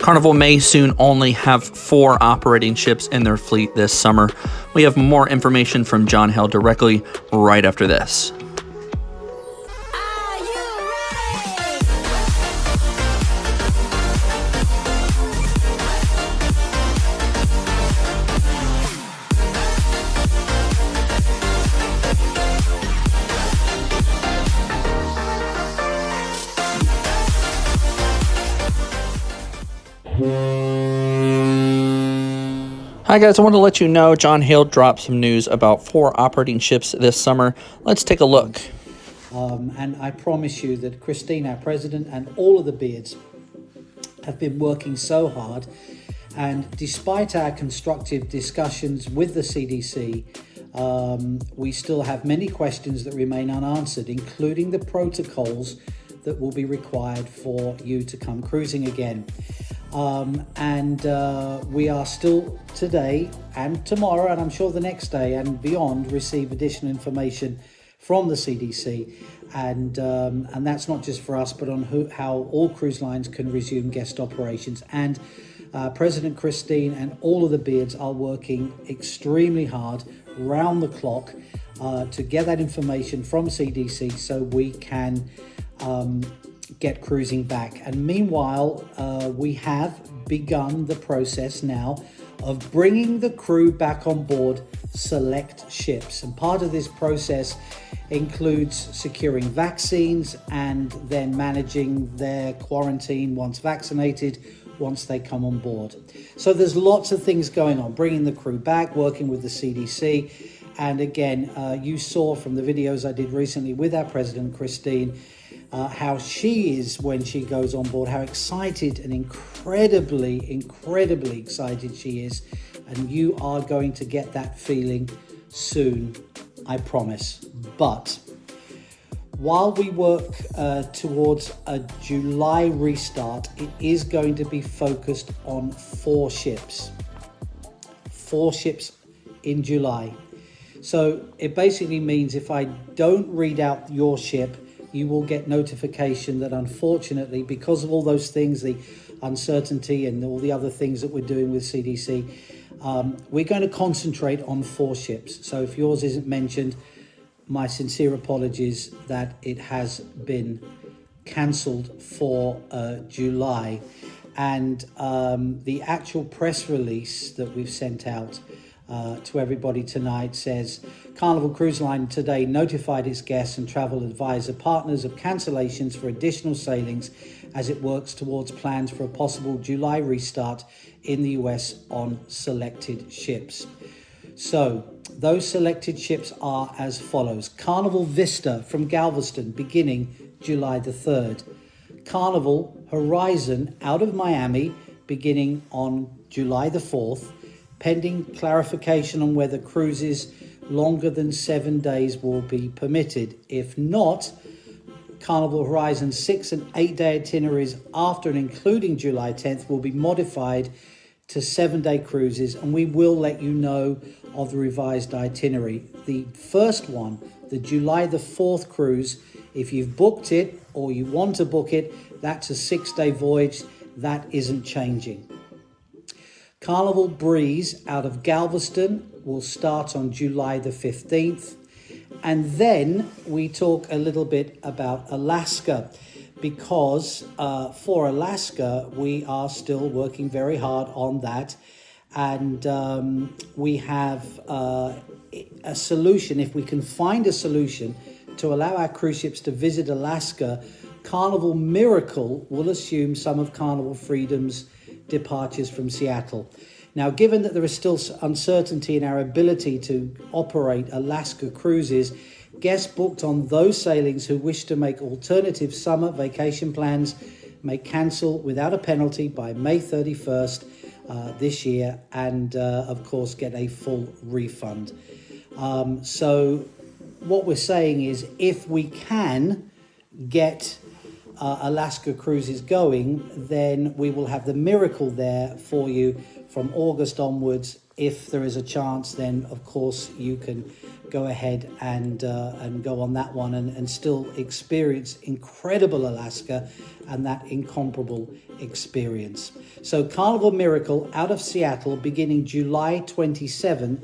Carnival may soon only have 4 operating ships in their fleet this summer. We have more information from John Hale directly right after this. Hi guys, I want to let you know John Hale dropped some news about 4 operating ships this summer. Let's take a look. And I promise you that Christine, our president, and all of the beards have been working so hard. And despite our constructive discussions with the CDC, we still have many questions that remain unanswered, including the protocols that will be required for you to come cruising again. We are still today and tomorrow, and I'm sure the next day and beyond, receive additional information from the CDC, and that's not just for us, but on how all cruise lines can resume guest operations. And President Christine and all of the beards are working extremely hard, round the clock, to get that information from CDC so we can get cruising back. And meanwhile, we have begun the process now of bringing the crew back on board select ships. And part of this process includes securing vaccines and then managing their quarantine once vaccinated, once they come on board. So there's lots of things going on, bringing the crew back, working with the CDC. And again, you saw from the videos I did recently with our president, Christine, how she is when she goes on board, how excited and incredibly excited she is. And you are going to get that feeling soon, I promise. But while we work towards a July restart, it is going to be focused on 4 ships. 4 ships in July. So it basically means if I don't read out your ship, you will get notification that unfortunately, because of all those things, the uncertainty and all the other things that we're doing with CDC, we're going to concentrate on 4 ships. So if yours isn't mentioned, my sincere apologies that it has been cancelled for July. And the actual press release that we've sent out to everybody tonight says, Carnival Cruise Line today notified its guests and travel advisor partners of cancellations for additional sailings as it works towards plans for a possible July restart in the US on selected ships. So those selected ships are as follows: Carnival Vista from Galveston beginning July the 3rd. Carnival Horizon out of Miami beginning on July the 4th, pending clarification on whether cruises longer than 7 days will be permitted. If not, Carnival Horizon 6 and 8-day itineraries after and including July 10th will be modified to 7-day cruises, and we will let you know of the revised itinerary. The first one, the July the 4th cruise, if you've booked it or you want to book it, that's a 6-day voyage. That isn't changing. Carnival Breeze out of Galveston will start on July the 15th. And then we talk a little bit about Alaska, because for Alaska, we are still working very hard on that. And we have a solution. If we can find a solution to allow our cruise ships to visit Alaska, Carnival Miracle will assume some of Carnival Freedom's departures from Seattle. Now, given that there is still uncertainty in our ability to operate Alaska cruises, guests booked on those sailings who wish to make alternative summer vacation plans may cancel without a penalty by May 31st this year, and of course get a full refund. So what we're saying is, if we can get Alaska cruises going, then we will have the Miracle there for you from August onwards if there is a chance, then of course you can go ahead and go on that one and still experience incredible Alaska and that incomparable experience. So Carnival Miracle out of Seattle beginning July 27,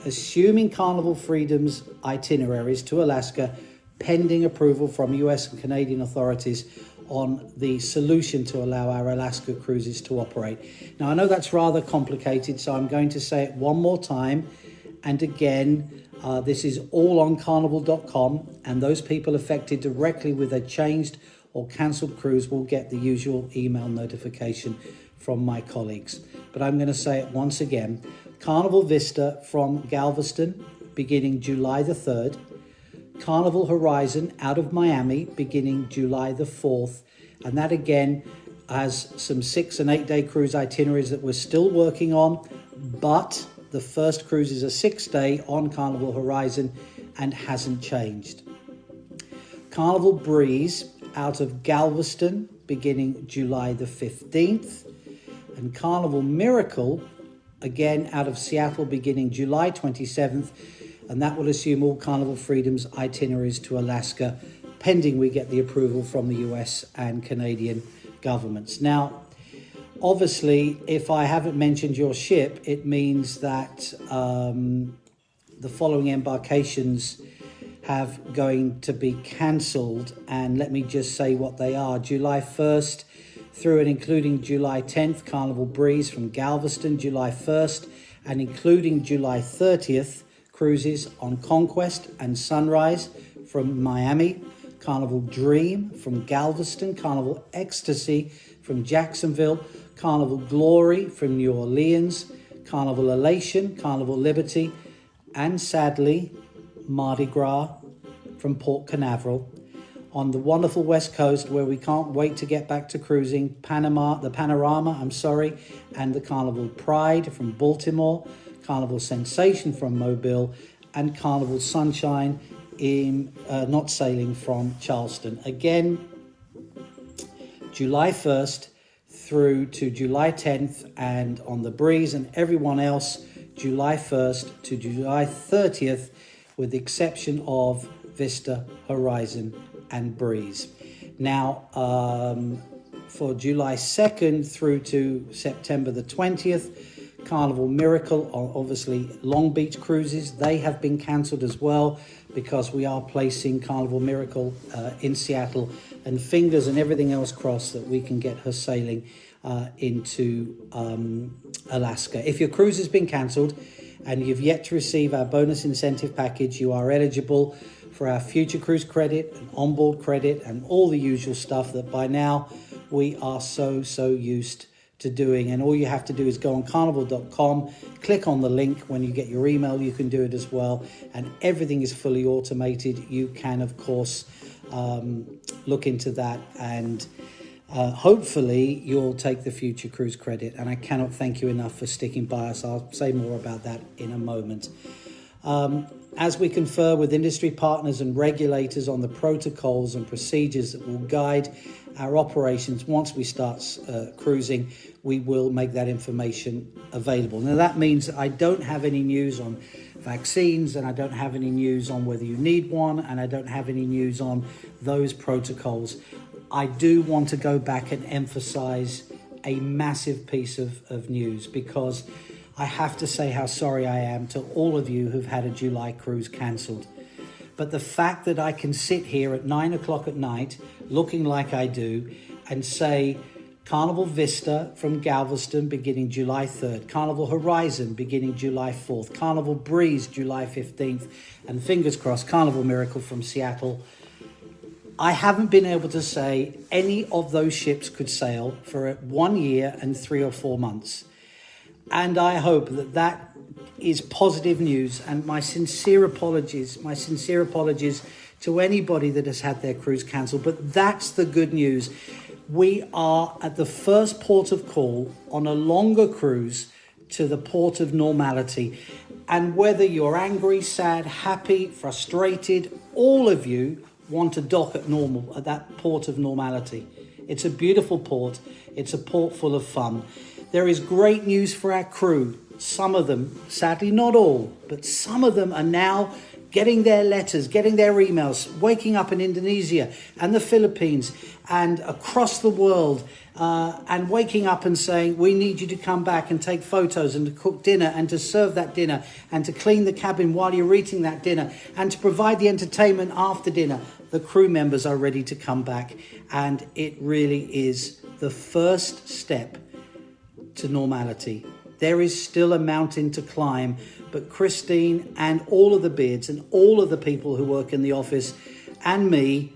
assuming Carnival Freedom's itineraries to Alaska, pending approval from US and Canadian authorities on the solution to allow our Alaska cruises to operate. Now, I know that's rather complicated, so I'm going to say it one more time. And again, this is all on carnival.com, and those people affected directly with a changed or cancelled cruise will get the usual email notification from my colleagues. But I'm going to say it once again. Carnival Vista from Galveston beginning July the 3rd. Carnival Horizon out of Miami beginning July the 4th. And that again has some 6 and 8 day cruise itineraries that we're still working on. But the first cruise is a 6-day on Carnival Horizon and hasn't changed. Carnival Breeze out of Galveston beginning July the 15th. And Carnival Miracle again out of Seattle beginning July 27th. And that will assume all Carnival Freedom's itineraries to Alaska, pending we get the approval from the US and Canadian governments. Now, obviously, if I haven't mentioned your ship, it means that the following embarkations have going to be cancelled. And let me just say what they are. July 1st through and including July 10th, Carnival Breeze from Galveston, July 1st, and including July 30th, cruises on Conquest and Sunrise from Miami, Carnival Dream from Galveston, Carnival Ecstasy from Jacksonville, Carnival Glory from New Orleans, Carnival Elation, Carnival Liberty, and sadly, Mardi Gras from Port Canaveral. On the wonderful West Coast, where we can't wait to get back to cruising, the Panorama, and the Carnival Pride from Baltimore, Carnival Sensation from Mobile, and Carnival Sunshine not sailing from Charleston. Again, July 1st through to July 10th, and on the Breeze and everyone else, July 1st to July 30th, with the exception of Vista, Horizon, and Breeze. Now, for July 2nd through to September the 20th, Carnival Miracle, obviously Long Beach cruises, they have been cancelled as well because we are placing Carnival Miracle in Seattle, and fingers and everything else crossed that we can get her sailing into Alaska. If your cruise has been cancelled and you've yet to receive our bonus incentive package, you are eligible for our future cruise credit and onboard credit and all the usual stuff that by now we are so used to doing. And all you have to do is go on carnival.com, click on the link. When you get your email, you can do it as well, and everything is fully automated. You can of course look into that, and hopefully you'll take the future cruise credit. And I cannot thank you enough for sticking by us. I'll say more about that in a moment. As we confer with industry partners and regulators on the protocols and procedures that will guide our operations once we start cruising, we will make that information available. Now that means that I don't have any news on vaccines, and I don't have any news on whether you need one, and I don't have any news on those protocols. I do want to go back and emphasize a massive piece of news, because I have to say how sorry I am to all of you who've had a July cruise cancelled. But the fact that I can sit here at 9 o'clock at night looking like I do and say Carnival Vista from Galveston beginning July 3rd, Carnival Horizon beginning July 4th, Carnival Breeze July 15th, and fingers crossed, Carnival Miracle from Seattle. I haven't been able to say any of those ships could sail for 1 year and 3 or 4 months. And I hope that that is positive news, and my sincere apologies to anybody that has had their cruise cancelled. But that's the good news. We are at the first port of call on a longer cruise to the port of normality. And whether you're angry, sad, happy, frustrated, all of you want to dock at that port of normality. It's a beautiful port. It's a port full of fun. There is great news for our crew. Some of them, sadly not all, but some of them are now getting their letters, getting their emails, waking up in Indonesia and the Philippines and across the world, and waking up and saying, we need you to come back and take photos and to cook dinner and to serve that dinner and to clean the cabin while you're eating that dinner and to provide the entertainment after dinner. The crew members are ready to come back, and it really is the first step to normality. There is still a mountain to climb, but Christine and all of the beards and all of the people who work in the office and me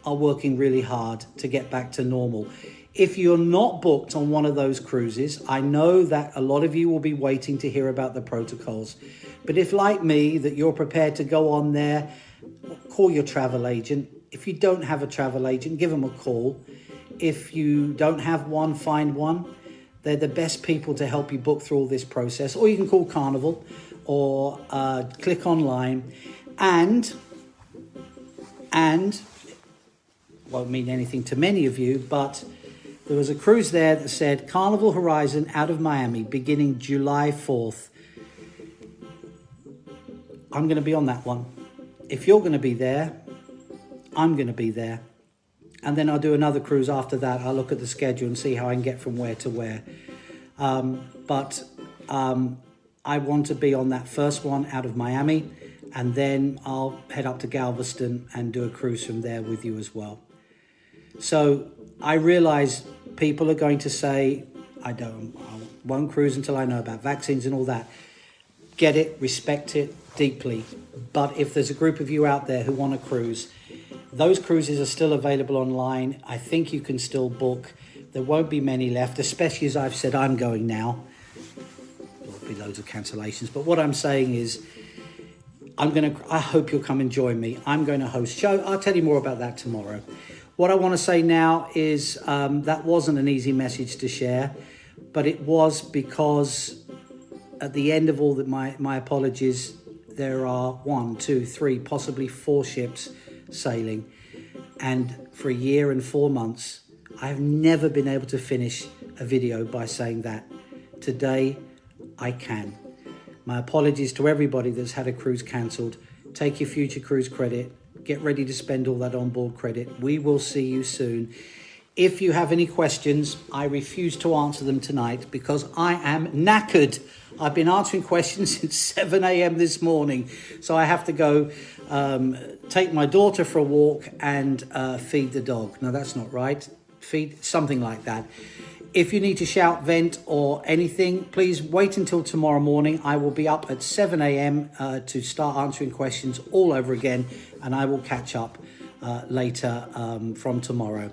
are working really hard to get back to normal. If you're not booked on one of those cruises, I know that a lot of you will be waiting to hear about the protocols. But if, like me, that you're prepared to go on there, call your travel agent. If you don't have a travel agent, give them a call. If you don't have one, find one. They're the best people to help you book through all this process. Or you can call Carnival or click online. And won't mean anything to many of you, but there was a cruise there that said Carnival Horizon out of Miami beginning July 4th. I'm going to be on that one. If you're going to be there, I'm going to be there. And then I'll do another cruise after that. I'll look at the schedule and see how I can get from where to where. But I want to be on that first one out of Miami. And then I'll head up to Galveston and do a cruise from there with you as well. So I realize people are going to say, I won't cruise until I know about vaccines and all that. Get it, respect it deeply. But if there's a group of you out there who want to cruise, those cruises are still available online. I think you can still book. There won't be many left, especially as I've said I'm going now. There'll be loads of cancellations. But what I'm saying is, I hope you'll come and join me. I'm going to host show. I'll tell you more about that tomorrow. What I want to say now is that wasn't an easy message to share, but it was because at the end of all my apologies, there are 1, 2, 3, possibly 4 ships sailing. And for a year and 4 months, I have never been able to finish a video by saying that. Today, I can. My apologies to everybody that's had a cruise cancelled. Take your future cruise credit. Get ready to spend all that onboard credit. We will see you soon. If you have any questions, I refuse to answer them tonight because I am knackered. I've been answering questions since 7 a.m. this morning. So I have to go take my daughter for a walk and feed the dog. No, that's not right. Feed, something like that. If you need to shout, vent or anything, please wait until tomorrow morning. I will be up at 7 a.m. To start answering questions all over again, and I will catch up later from tomorrow.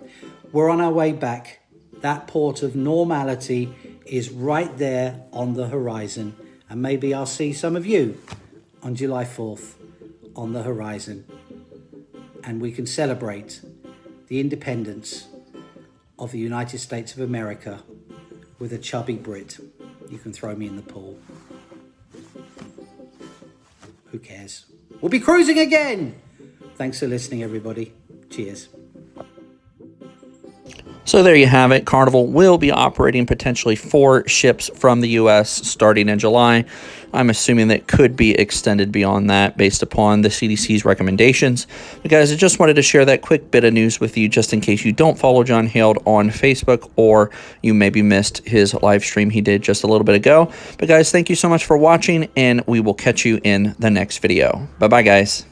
We're on our way back. That port of normality is right there on the horizon, and maybe I'll see some of you on July 4th on the horizon, and we can celebrate the independence of the United States of America with a chubby Brit. You can throw me in the pool. Who cares? We'll be cruising again. Thanks for listening, everybody. Cheers. So there you have it. Carnival will be operating potentially 4 ships from the U.S. starting in July. I'm assuming that could be extended beyond that based upon the CDC's recommendations. But guys, I just wanted to share that quick bit of news with you just in case you don't follow John Hale on Facebook or you maybe missed his live stream he did just a little bit ago. But guys, thank you so much for watching, and we will catch you in the next video. Bye-bye, guys.